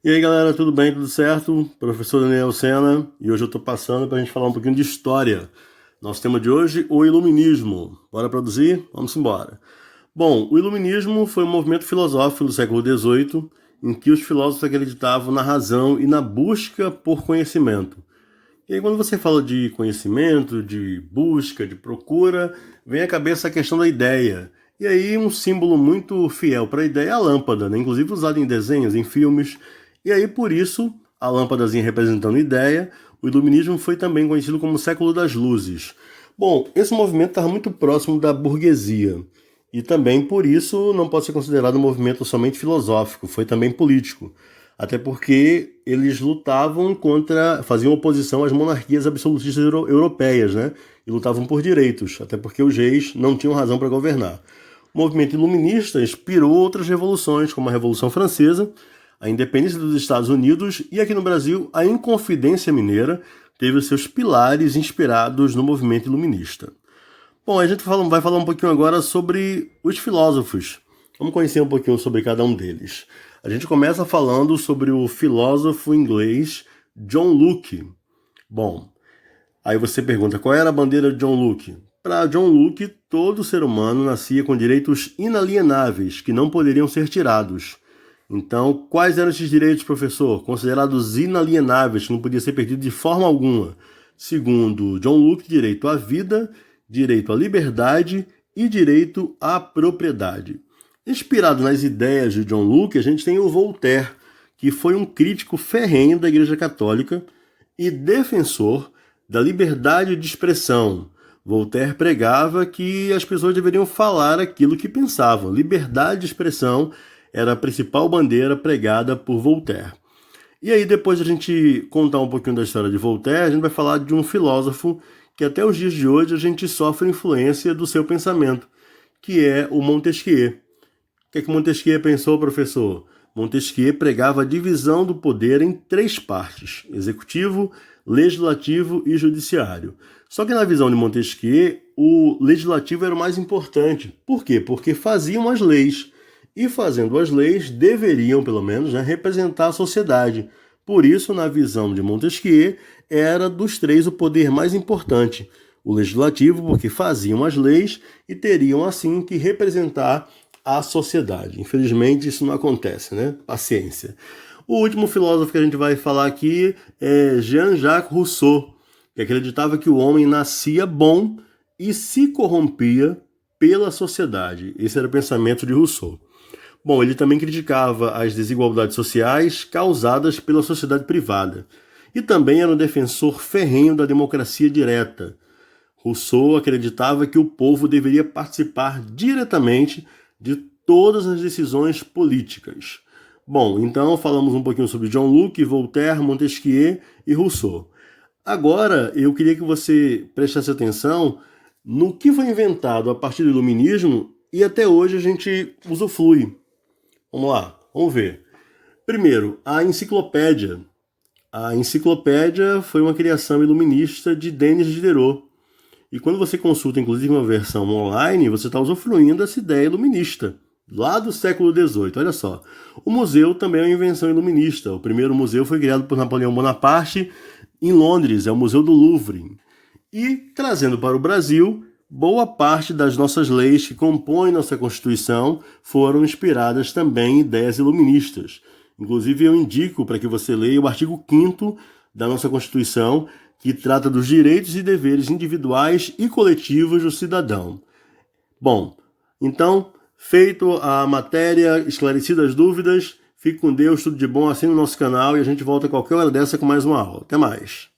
E aí galera, tudo bem? Tudo certo? Professor Daniel Sena, e hoje eu tô passando para a gente falar um pouquinho de história. Nosso tema de hoje, o Iluminismo. Bora produzir? Vamos embora. Bom, o Iluminismo foi um movimento filosófico do século XVIII em que os filósofos acreditavam na razão e na busca por conhecimento. E aí quando você fala de conhecimento, de busca, de procura, vem à cabeça a questão da ideia. E aí um símbolo muito fiel para a ideia é a lâmpada, né? Inclusive usada em desenhos, em filmes. E aí por isso, a lâmpadazinha representando ideia, o iluminismo foi também conhecido como século das luzes. Bom, esse movimento estava muito próximo da burguesia. E também por isso não pode ser considerado um movimento somente filosófico, foi também político. Até porque eles lutavam contra, faziam oposição às monarquias absolutistas europeias, né? E lutavam por direitos, até porque os reis não tinham razão para governar. O movimento iluminista inspirou outras revoluções, como a Revolução Francesa, a independência dos Estados Unidos e aqui no Brasil a Inconfidência Mineira teve os seus pilares inspirados no movimento iluminista. Bom, a gente vai falar um pouquinho agora sobre os filósofos. Vamos conhecer um pouquinho sobre cada um deles. A gente começa falando sobre o filósofo inglês John Locke. Bom, aí você pergunta qual era a bandeira de John Locke? Para John Locke, todo ser humano nascia com direitos inalienáveis que não poderiam ser tirados. Então, quais eram esses direitos, professor? Considerados inalienáveis, que não podia ser perdido de forma alguma. Segundo John Locke, direito à vida, direito à liberdade e direito à propriedade. Inspirado nas ideias de John Locke, a gente tem o Voltaire, que foi um crítico ferrenho da Igreja Católica e defensor da liberdade de expressão. Voltaire pregava que as pessoas deveriam falar aquilo que pensavam. Liberdade de expressão era a principal bandeira pregada por Voltaire. E aí, depois de a gente contar um pouquinho da história de Voltaire, a gente vai falar de um filósofo que até os dias de hoje a gente sofre influência do seu pensamento, que é o Montesquieu. O que é que Montesquieu pensou, professor? Montesquieu pregava a divisão do poder em três partes: executivo, legislativo e judiciário. Só que na visão de Montesquieu, o legislativo era o mais importante. Por quê? Porque faziam as leis. E fazendo as leis, deveriam, pelo menos, representar a sociedade. Por isso, na visão de Montesquieu, era dos três o poder mais importante. O legislativo, porque faziam as leis e teriam, assim, que representar a sociedade. Infelizmente, isso não acontece, né? Paciência. O último filósofo que a gente vai falar aqui é Jean-Jacques Rousseau, que acreditava que o homem nascia bom e se corrompia pela sociedade. Esse era o pensamento de Rousseau. Bom, ele também criticava as desigualdades sociais causadas pela sociedade privada. E também era um defensor ferrenho da democracia direta. Rousseau acreditava que o povo deveria participar diretamente de todas as decisões políticas. Bom, então falamos um pouquinho sobre John Locke, Voltaire, Montesquieu e Rousseau. Agora, eu queria que você prestasse atenção no que foi inventado a partir do iluminismo e até hoje a gente usufrui. Vamos lá, vamos ver. Primeiro, a enciclopédia. A enciclopédia foi uma criação iluminista de Denis Diderot. E quando você consulta, inclusive, uma versão online, você está usufruindo dessa ideia iluminista, lá do século XVIII. Olha só. O museu também é uma invenção iluminista. O primeiro museu foi criado por Napoleão Bonaparte em Londres, é o Museu do Louvre. E, trazendo para o Brasil, boa parte das nossas leis que compõem nossa Constituição foram inspiradas também em ideias iluministas. Inclusive, eu indico para que você leia o artigo 5º da nossa Constituição, que trata dos direitos e deveres individuais e coletivos do cidadão. Bom, então, feito a matéria, esclarecidas as dúvidas, fique com Deus, tudo de bom, assine o nosso canal e a gente volta a qualquer hora dessa com mais uma aula. Até mais!